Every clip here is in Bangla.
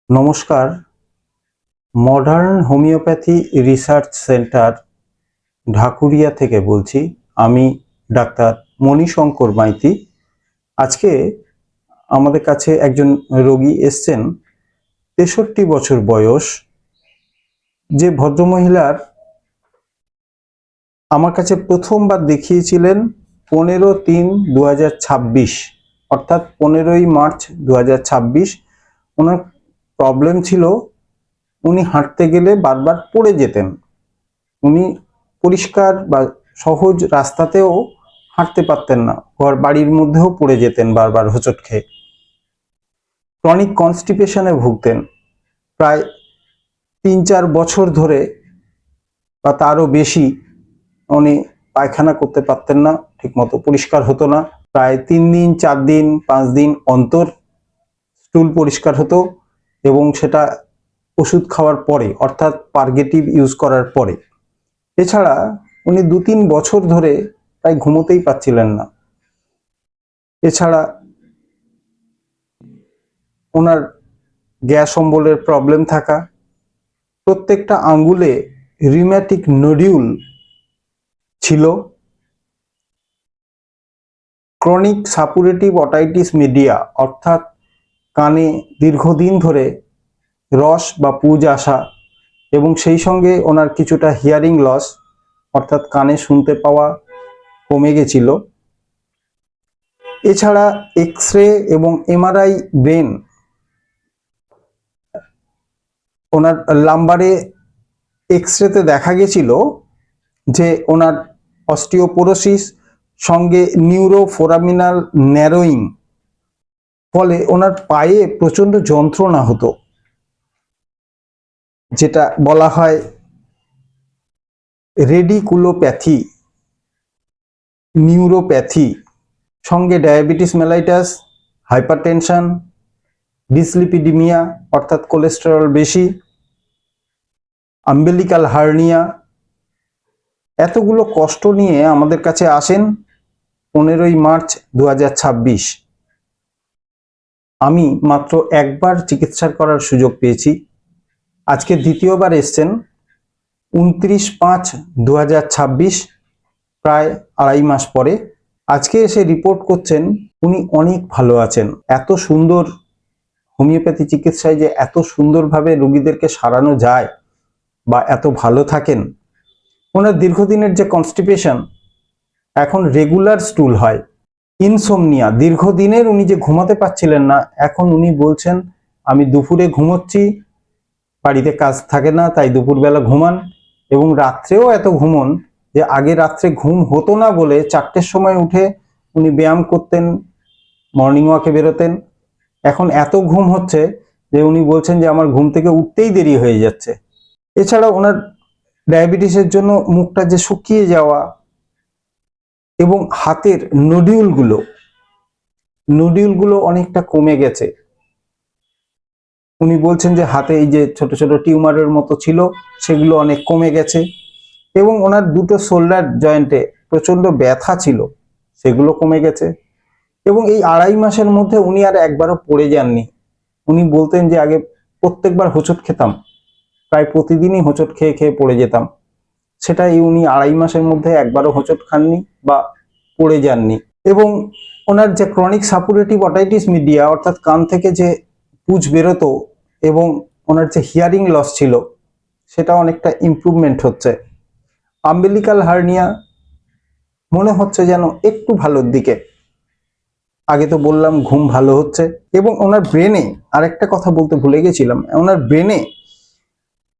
নমস্কার। Modern homeopathy research centre Dhakuria থেকে বলছি। আমি ডাক্তার মণিশঙ্কর মাইতি। আজকে আমাদের কাছে একজন রোগী এসছেন, ৬৩ বছর বয়স, যে ভদ্রমহিলার আমার কাছে প্রথমবার দেখিয়েছিলেন 15/3/2026, অর্থাৎ 15ই মার্চ 2026। ওনার প্রবলেম ছিল, উনি হাঁটতে গেলে বারবার পড়ে যেতেন। উনি পরিষ্কার বা সহজ রাস্তাতেও হাঁটতে পারতেন না, বাড়ির মধ্যেও পড়ে যেতেন বারবার হোঁচট খেয়ে। ক্রনিক কনস্টিপেশনে ভুগতেন প্রায় ৩-৪ বছর ধরে বা তারও বেশি। উনি পায়খানা করতে পারতেন না, ঠিকমতো পরিষ্কার হতো না। প্রায় ৩ দিন, ৪ দিন, ৫ দিন অন্তর স্টুল পরিষ্কার হতো, এবং সেটা ওষুধ খাওয়ার পরে, অর্থাৎ পার্গেটিভ ইউজ করার পরে। এছাড়া উনি ২-৩ বছর ধরে প্রায় ঘুমোতেই পাচ্ছিলেন না। এছাড়া ওনার গ্যাস অম্বলের প্রবলেম থাকা, প্রত্যেকটা আঙ্গুলে রিউম্যাটিক নোডিউল ছিল, ক্রনিক সাপুরেটিভ অটাইটিস মিডিয়া, অর্থাৎ কানে দীর্ঘদিন ধরে রস বা পুজ আসা, এবং সেই সঙ্গে ওনার কিছুটা হিয়ারিং লস, অর্থাৎ কানে শুনতে পাওয়া কমে গেছিল। এছাড়া এক্স রে এবং এমআরআই ব্রেন, ওনার লাম্বারে এক্স রেতে দেখা গেছিল যে ওনার অস্টিওপোরোসিস সঙ্গে নিউরোফোরামিনাল ন্যারোয়িং, ফলে ওনার পায়ে প্রচন্ড যন্ত্রণা হতো, যেটা বলা হয় রেডিকুলোপ্যাথি, নিউরোপ্যাথি, সঙ্গে ডায়াবেটিস মেলাইটাস, হাইপারটেনশন, ডিসলিপিডিমিয়া অর্থাৎ কোলেস্টেরল বেশি, আম্বেলিকাল হার্নিয়া। এতগুলো কষ্ট নিয়ে আমাদের কাছে আসেন 15ই মার্চ 2026। আমি মাত্র একবার চিকিৎসা করার সুযোগ পেয়েছি। আজকে দ্বিতীয়বার এসছেন 29/5/2026, প্রায় 2.5 মাস পরে। আজকে এসে রিপোর্ট করছেন উনি অনেক ভালো আছেন। এত সুন্দর হোমিওপ্যাথি চিকিৎসায় যে এত সুন্দরভাবে রোগীদেরকে সারানো যায় বা এত ভালো থাকেন। ওনার দীর্ঘদিনের যে কনস্টিপেশন, এখন রেগুলার স্টুল হয়। ইনসোমনিয়া, দীর্ঘদিনের উনি যে ঘুমাতে পারছিলেন না, এখন উনি বলছেন আমি দুপুরে ঘুমোচ্ছি, বাড়িতে কাজ থাকে না তাই দুপুরবেলা ঘুমান, এবং রাত্রেও এত ঘুমন যে আগে রাত্রে ঘুম হতো না বলে 4টের সময় উঠে উনি ব্যায়াম করতেন, মর্নিং ওয়াকে বেরোতেন। এখন এত ঘুম হচ্ছে যে উনি বলছেন যে আমার ঘুম থেকে উঠতেই দেরি হয়ে যাচ্ছে। এছাড়া ওনার ডায়াবেটিসের জন্য মুখটা যে শুকিয়ে যাওয়া, এবং হাতের নোডিউলগুলো অনেকটা কমে গেছে। উনি বলছেন যে হাতে এই যে ছোট ছোট টিউমারের মতো ছিল, সেগুলো অনেক কমে গেছে, এবং ওনার দুটো শোল্ডার জয়েন্টে প্রচন্ড ব্যথা ছিল, সেগুলো কমে গেছে। এবং এই 2.5 মাসের মধ্যে উনি আর একবারও পড়ে যাননি। উনি বলতেন যে আগে প্রত্যেকবার হোঁচট খেতাম, প্রায় প্রতিদিনই হোঁচট খেয়ে খেয়ে পড়ে যেতাম, সেটা এই উনি 2.5 মাসের মধ্যে একবারও হোঁচট খাননি বা পড়ে যাননি। এবং ওনার যে ক্রনিক সাপুরেটিভ অটাইটিস মিডিয়া, অর্থাৎ কান থেকে যে পুজ বেরোতো, এবং ওনার যে হিয়ারিং লস ছিল, সেটা অনেকটা ইমপ্রুভমেন্ট হচ্ছে। আম্বেলিকাল হার্নিয়া মনে হচ্ছে যেন একটু ভালোর দিকে। আগে তো বললাম ঘুম ভালো হচ্ছে। এবং ওনার ব্রেনে আরেকটা কথা বলতে ভুলে গেছিলাম, ওনার ব্রেনে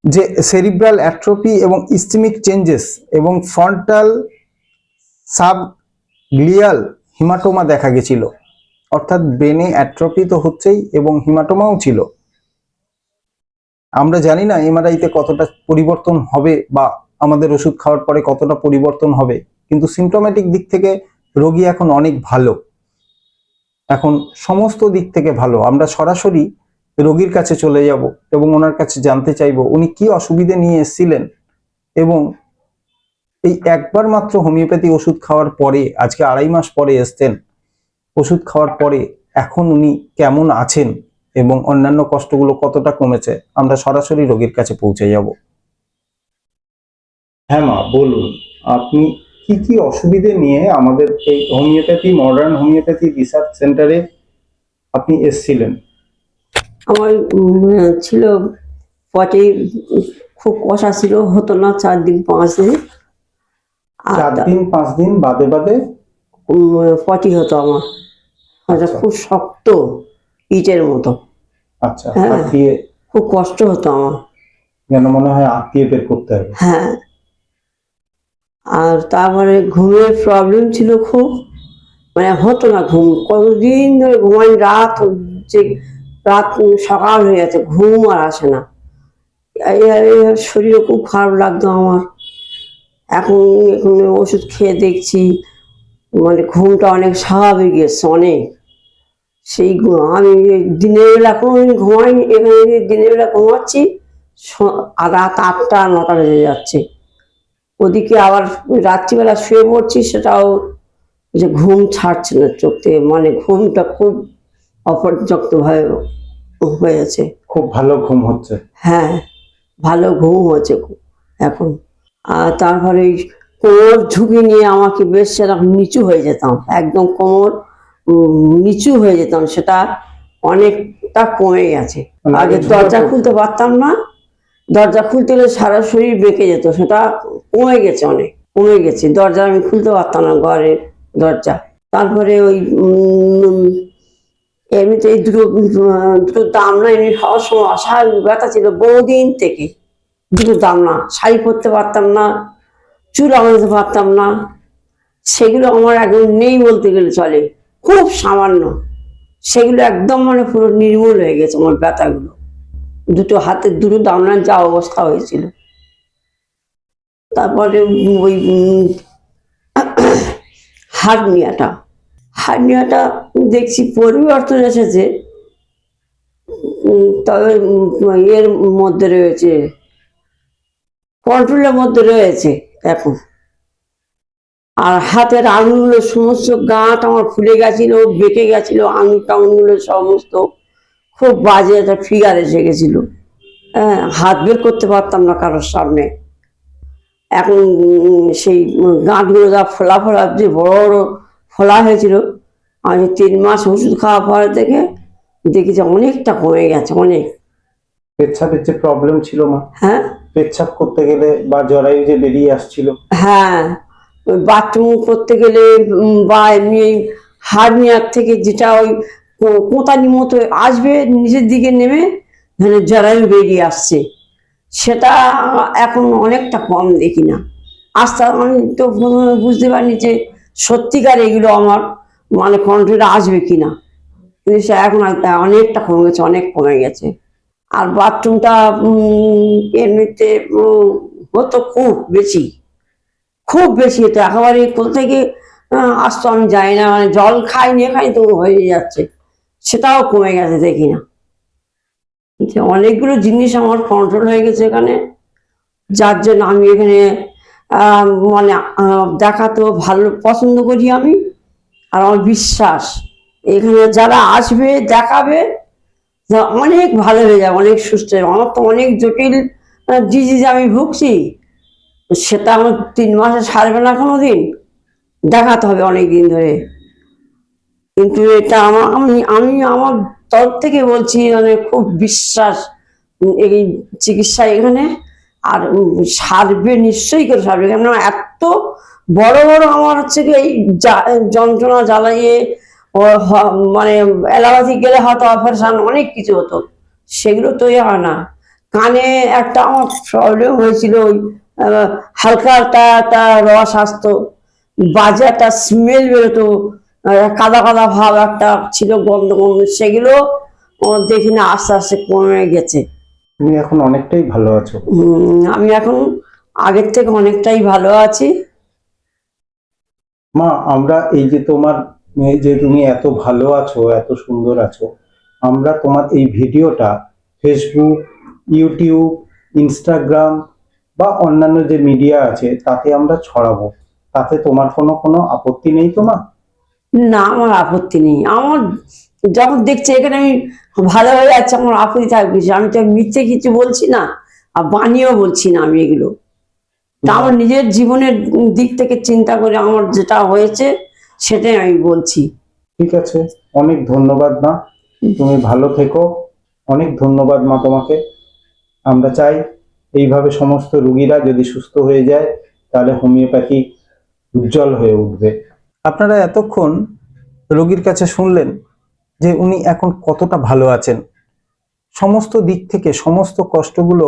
যে সেরিব্রাল অ্যাট্রোপি এবং ইস্টিমিক চেঞ্জেস এবং ফ্রন্টাল সাবগ্লিয়াল হিমাটোমা দেখা গেছিল, অর্থাৎ ব্রেনে অ্যাট্রোপি তো হচ্ছেই এবং হিমাটোমাও ছিল। আমরা জানি না এমআরআইতে কতটা পরিবর্তন হবে বা আমাদের ওষুধ খাওয়ার পরে কতটা পরিবর্তন হবে, কিন্তু সিমটোম্যাটিক দিক থেকে রোগী এখন অনেক ভালো, এখন সমস্ত দিক থেকে ভালো। আমরা সরাসরি রোগীর কাছে চলে যাব এবং ওনার কাছে জানতে চাইব উনি কি অসুবিধে নিয়ে এসেছিলেন, এবং এই একবার মাত্র হোমিওপ্যাথি ওষুধ খাওয়ার পরে, আজকে 2.5 মাস পরে এসছেন, ওষুধ খাওয়ার পরে এখন উনি কেমন আছেন এবং অন্যান্য কষ্টগুলো কতটা কমেছে আমরা সরাসরি রোগীর কাছে পৌঁছে যাব। হ্যাঁ মা, বলুন আপনি কি কি অসুবিধে নিয়ে আমাদের এই হোমিওপ্যাথি, মডার্ন হোমিওপ্যাথি রিসার্চ সেন্টারে আপনি এসেছিলেন? আমার ছিল পটি, খুব কষা ছিল, হতো না 4 দিন 5 দিন। 4 দিন 5 দিন বাদে বাদে পটি হতো আমার। আচ্ছা। খুব শক্ত ইটের মতো। আচ্ছা, হ্যাঁ। হাত দিয়ে খুব কষ্ট হতো আমার। যেন মনে হয় হাত দিয়ে বের করতে হবে। হ্যাঁ। আর তারপরে ঘুমের প্রবলেম ছিল খুব, মানে হতো না ঘুম, কতদিন ধরে ঘুমাই, রাত সকাল হয়ে যাচ্ছে, ঘুম আর আসে না। শরীরে খুব খারাপ লাগতো আমার। এখন এখন ওষুধ খেয়ে দেখছি মানে ঘুমটা অনেক স্বাভাবিক এসছে, অনেক। সেই আমি দিনের বেলা কোনোদিন ঘুমাইনি, এখানে দিনের বেলা ঘুমাচ্ছি রাত 8টা 9টা বেজে যাচ্ছে। ওদিকে আবার রাত্রিবেলা শুয়ে পড়ছি, সেটাও যে ঘুম ছাড়ছে না চোখ থেকে, মানে ঘুমটা খুব অপর্যাপ্ত ভাবে হয়েছে। খুব ভালো ঘুম হচ্ছে? হ্যাঁ, ভালো ঘুম হচ্ছে এখন। আর তারপরে কোমর ঝুঁকি নিয়ে আমাকে বেশ সেরকম নিচু হয়ে যেতাম, একদম কোমর নিচু হয়ে যেতাম, সেটা অনেকটা কমে গেছে। আগে দরজা খুলতে পারতাম না, দরজা খুলতে গেলে সারা শরীর বেঁকে যেত, সেটা কমে গেছে, অনেক কমে গেছে। দরজা আমি খুলতে পারতাম না, ঘরের দরজা। তারপরে ওই এমনিতে এই দুটো দাম না, এমনি হওয়ার সময় অস্বাভাবিক ব্যথা ছিল বহুদিন থেকে। দুটো দাম না, শাড়ি পরতে পারতাম না, চুল আঁচড়াতে পারতাম না, সেগুলো আমার একদম নেই বলতে গেলে চলে, খুব সামান্য। সেগুলো একদম মানে পুরো নির্মূল হয়ে গেছে আমার ব্যথাগুলো। দুটো হাতের দুটো দামনার যা অবস্থা হয়েছিল। তারপরে ওই হার্নিয়াটা দেখছি পরিবর্তন এসেছে, তবে এর মধ্যে রয়েছে, কন্ট্রোলের মধ্যে রয়েছে এখন। আর হাতের আঙুলগুলো সমস্ত গাঁট আমার ফুলে গেছিল, বেঁকে গেছিল, আঙুল টাঙুলগুলো সমস্ত খুব বাজে একটা ফিগার এসে গেছিল। হ্যাঁ, হাত বের করতে পারতাম না কারোর সামনে। এখন সেই গাঁটগুলো যা ফোলা ফোলা, যে বড় বড় ফোলা হয়েছিল, আমি 3 মাস ওষুধ খাওয়ার পরে থেকে দেখি যে অনেকটা কমে গেছে, অনেক। পেচ্ছাপের যে প্রবলেম ছিল মা, হ্যাঁ, পেচ্ছাপ করতে গেলে বা জরায়ু যে বেরিয়ে আসছিল, হ্যাঁ, ওই বাথরুম করতে গেলে বা এমনি হার্নিয়ার থেকে যেটা ওই কোঁতানি মতো আসবে নিচের দিকে নেমে, মানে জরায়ু বেরিয়ে আসছে, সেটা এখন অনেকটা কম দেখি না। আস্তে আমি তো বুঝতে পারিনি যে সত্যিকার এগুলো আমার মানে কন্ট্রোলে আসবে কিনা, কিন্তু সে এখন অনেকটা কমে গেছে, অনেক কমে গেছে। আর বাথরুমটা এমনিতে হতো খুব বেশি, খুব বেশি হতো, একেবারে কোথা থেকে আসতো আমি জানি না, মানে জল খাইনি খাই তো হয়ে যাচ্ছে, সেটাও কমে গেছে দেখি না। অনেকগুলো জিনিস আমার কন্ট্রোল হয়ে গেছে এখানে, যার জন্য আমি এখানে মানে দেখাতেও ভালো পছন্দ করি আমি। আর আমার বিশ্বাস এখানে যারা আসবে দেখাবে অনেক ভালো হয়ে যাবে, অনেক সুস্থ হয়ে যাবে। আমার তো অনেক জটিল ডিজিজ আমি ভুগছি, সেটা আমার 3 মাসে সারবে না কোনোদিন, দেখাতে হবে অনেক দিন ধরে। কিন্তু এটা আমি আমার তরফ থেকে বলছি, মানে খুব বিশ্বাস এই চিকিৎসা এখানে, আর সারবে, নিশ্চয়ই করে সারবে। কেন এত বড় বড় আমার হচ্ছে কি এই যন্ত্রণা জ্বালাইয়ে মানে অ্যালোপ্যাথি গেলে হয়তো অপারেশন অনেক কিছু হতো, সেগুলো তো হয় না। কানে একটা আমার প্রবলেম হয়েছিল, ওই হালকা একটা রস আসতো, বাজে একটা স্মেল বেরোতো, কাদা কাদা ভাব একটা ছিল, গন্ধ গন্ধ, সেগুলো দেখি না আস্তে আস্তে কমে গেছে। তুমি এখন অনেকটাই ভালো আছো? আমি এখন আগের থেকে অনেকটাই ভালো আছি। মা, আমরা এই যে তোমার, এই যে তুমি এত ভালো আছো, এত সুন্দর আছো, আমরা তোমার এই ভিডিওটা ফেসবুক, ইউটিউব, ইনস্টাগ্রাম বা অন্যান্য যে মিডিয়া আছে তাতে আমরা ছড়াবো, তাতে তোমার কোনো আপত্তি নেই তো মা? না, আমার আপত্তি নেই। আমার যখন দেখছে এখানে আমি ভালো হয়ে যাচ্ছে, আমার আপত্তি থাকবে যে আমি তো মিথ্যে কিছু বলছি না, আর বানিয়েও বলছি না আমি এগুলো। তা আমার নিজের জীবনের দিক থেকে চিন্তা করে আমার যেটা হয়েছে সেটাই আমি বলছি। ঠিক আছে, অনেক ধন্যবাদ মা, তুমি ভালো থেকো। অনেক ধন্যবাদ মা তোমাকে। আমরা চাই এইভাবে সমস্ত রোগীরা যদি সুস্থ হয়ে যায় তাহলে হোমিওপ্যাথি উজ্জ্বল হয়ে উঠবে। আপনারা এতক্ষণ রোগীর কাছে শুনলেন যে উনি এখন কতটা ভালো আছেন। সমস্ত দিক থেকে সমস্ত কষ্টগুলো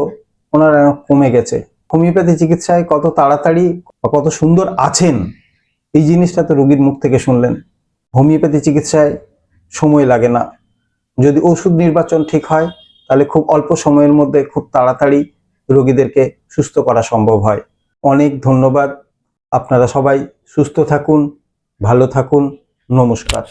ওনার এখন কমে গেছে। হোমিওপ্যাথি চিকিৎসায় কত তাড়াতাড়ি বা কত সুন্দর আছেন, এই জিনিসটা তো রোগীর মুখ থেকে শুনলেন। হোমিওপ্যাথি চিকিৎসায় সময় লাগে না। যদি ওষুধ নির্বাচন ঠিক হয় তাহলে খুব অল্প সময়ের মধ্যে খুব তাড়াতাড়ি রোগীদেরকে সুস্থ করা সম্ভব হয়। অনেক ধন্যবাদ। আপনারা সবাই সুস্থ থাকুন, ভালো থাকুন। নমস্কার।